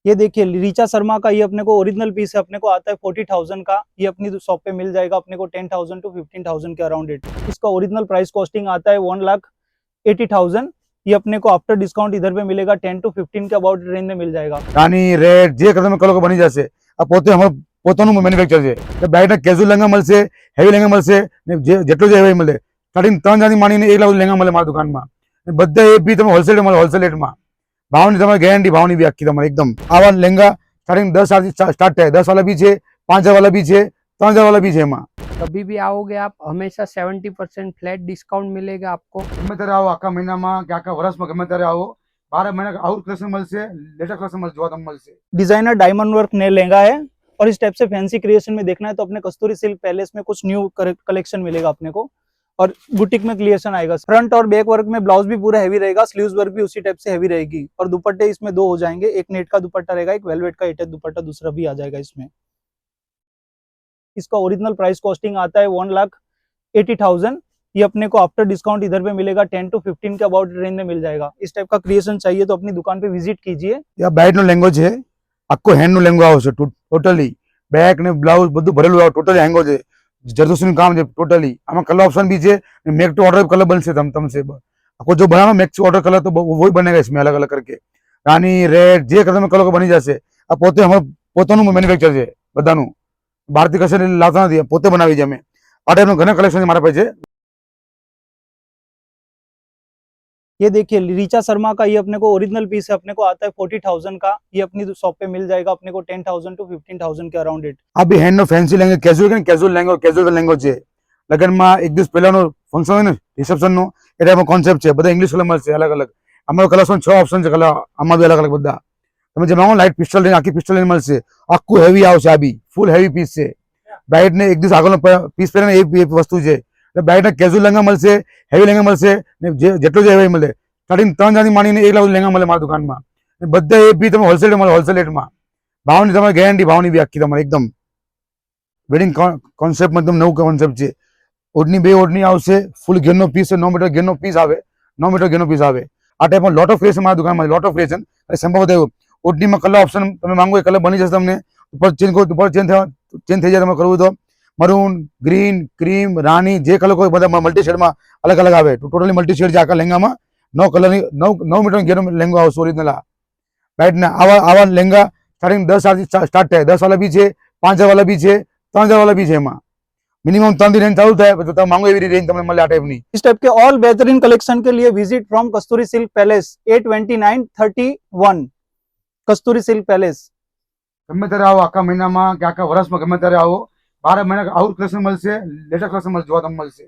ये देखिए ऋचा शर्मा का ये अपने को ओरिजिनल पीस है, अपने को आता है 40,000 का। ये अपनी शॉप पे मिल जाएगा अपने को 10,000 टू 15,000 के अराउंड इट। इसका ओरिजिनल प्राइस कॉस्टिंग आता है 1,80,000। ये अपने को आफ्टर डिस्काउंट इधर पे मिलेगा 10 टू 15 के अबाउट रेंज में मिल जाएगा। रानी रेड जे कलर में कलर बनी जैसे आ પોતે हम પોતાનું મેન્યુફેક્ચર છે એટલે બ્રાઇટ કેઝ્યુઅલ લહેંગા મળશે, હેવી લહેંગા મળશે ને જેટલું જે હેવી મળે સ્ટાર્ટિંગ 3,000 થી માંડીને 1 લાખ લહેંગા મળે મારી દુકાનમાં। બધા એ બી તમે હોલસેલ મળે, હોલસેલ રેટમાં। ભાવની તમારી ગેરંટી, ભાવની બી આખી તમારી એકદમ। આવા લહેંગા સ્ટાર્ટિંગ 10,000 થી સ્ટાર્ટ થાય। 10 वाला भी છે, 5,000 वाला भी છે, 3,000 वाला भी છે। એમાં कभी भी आओगे आप हमेशा 70% फ्लैट डिस्काउंट मिलेगा आपको। ગમે ત્યારે આવો, આખા મહિનામાં કે આખા વર્ષમાં ગમે ત્યારે આવો, 12 મહિના આઉટ કલેક્શન મળશે, લેટેસ્ટ કલેક્શન જોવા તમને મળશે। डिजाइनर डायमंड वर्क ने लहंगा है और इस टाइप से फैंसी क्रिएशन में देखना है तो अपने कस्तूरी सिल्क पैलेस में कुछ न्यू कलेक्शन मिलेगा अपने को और बुटीक में क्रिएशन आएगा। फ्रंट और बैक वर्क में ब्लाउज भी पूरा हैवी रहेगा, स्लीव्स वर्क भी उसी टाइप से हैवी रहेगी और दुपट्टे इसमें 2 हो जाएंगे। एक नेट का दुपट्टा रहेगा, एक वेलवेट का एटेच दुपट्टा दूसरा भी आ जाएगा इसमें। इसका ओरिजिनल प्राइस कॉस्टिंग आता है 1,80,000। ये अपने को आफ्टर डिस्काउंट इधर पे मिलेगा 10 टू 15 के अबाउट रेंज में मिल जाएगा। इस टाइप का क्रिएशन चाहिए तो अपनी दुकान पे विजिट कीजिए। આ બ્રાઇડનો લેંગો છે, આખો હેન્ડનો લેંગો આવશે ટોટલી। બેક ને બ્લાઉઝ બધું ભરેલું આવે, ટોટલી હેંગો છે, જરદોસીનું કામ છે ટોટલી। આમાં કલર ઓપ્શન भी છે, મેક ટू ऑर्डर कलर बनसे तुमसे आपको जो बनाना मेक टू ऑर्डर कलर तो वही बनेगा इसमें अलग अलग करके। रानी रेड जे कलर में कलर बनी जैसे आ પોતે हम પોતાનું મેન્યુફેક્ચર છે બધાનું, બહારથી કશે લાવતા નથી, પોતે બનાવી છે અમે। આ ટાઈપનું ઘણા કલેક્શન મારા પાસે છે। ये देखिए ऋचा शर्मा का ये अपने को ओरिजिनल पीस है, अपने को आता है 40,000 का। ये अपनी शॉप पे मिल जाएगा अपने को 10,000 टू 15,000 के अराउंड इट। આ બી હેન્ડનો ફેન્સી લેંગો, કેઝ્યુઅલ લેંગો, કેઝ્યુઅલ લેંગો છે। લગનમાં એક દિવસ પહેલાનો ફંક્શન હોય ને રિસેપ્શનનો, એ ટાઈપનો કોન્સેપ્ટ છે। બધા ઇંગ્લિશ કલર મળશે અલગ અલગ। અમારો કલર 6 ઓપ્શન છે કલર, આમાં બી અલગ અલગ બધા। તમે જે માંગો લાઇટ પિસ્ટલ લઈને, આખી પિસ્ટલ લઈને મળશે। આખું હેવી આવશે, આ બી ફૂલ હેવી પીસ છે। બ્રાઇડને એક દિવસ આગળનો પીસ પહેરીને એ વસ્તુ છે। એટલે બ્રાઇડને કેઝ્યુઅલ લહેંગા મળશે, હેવી લહેંગા મળશે ને જેટલું જે હેવી મળે સ્ટાર્ટિંગ 3,000 થી માંડીને 1 લાખ લહેંગા મળે મારી દુકાનમાં। બધા એ બી તમે હોલસેલ મળે, હોલસેલ રેટમાં। ભાવની તમારી ગેરંટી, ભાવની બી આખી તમારી એકદમ। વેડિંગ કોન્સેપ્ટમાં એકદમ નવું કોન્સેપ્ટ છે। ઓઢની 2 ઓઢની આવશે, ફૂલ ઘેરનો પીસ છે, 9 મીટર ઘેરનો પીસ આવે, 9 મીટર ઘેરનો પીસ આવે। આ ટાઈપમાં લોટ ઓફ ક્રિએશન મારી દુકાનમાં, લોટ ઓફ ક્રિએશન સેમ્પલ બતાવ્યું। ઓઢનીમાં કલર ઓપ્શન તમે માંગો એ કલર બની જશે તમને। ઉપર ચેન્જ કરો, ઉપર ચેન્જ થઈ જાય તમે કરવું તો। મરૂન, ગ્રીન, ક્રીમ, રાની જે કલર કોઈ બધા મલ્ટી શેડમાં અલગ અલગ આવે। ટોટલી મલ્ટી શેડ છે આખા લહેંગામાં। 9 કલરની 9 મીટર ઘેરનો લહેંગો આવશે ઓરિજિનલ। રાઈટના આવા લહેંગા સ્ટાર્ટિંગ 10,000 થી સ્ટાર્ટ થાય। 10 वाला भी છે, 5,000 वाला भी છે, 3,000 वाला भी છે। એમાં मिनिमम 3 दिन रेंज चालू થાય તો તમે માંગો એવી રેंज તમને મળે આ ટાઈપની। इस टाइप के ऑल बेहतरीन कलेक्शन के लिए visit from Kasturi silk palace 829-31 Kasturi silk palace. ગમે ત્યારે આવો, આખા મહિનામાં કે આખા વર્ષમાં ગમે ત્યારે આવો, 12 મહિના આઉટ કલેક્શન મળશે, લેટેસ્ટ કલેક્શન જોવા તમને મળશે।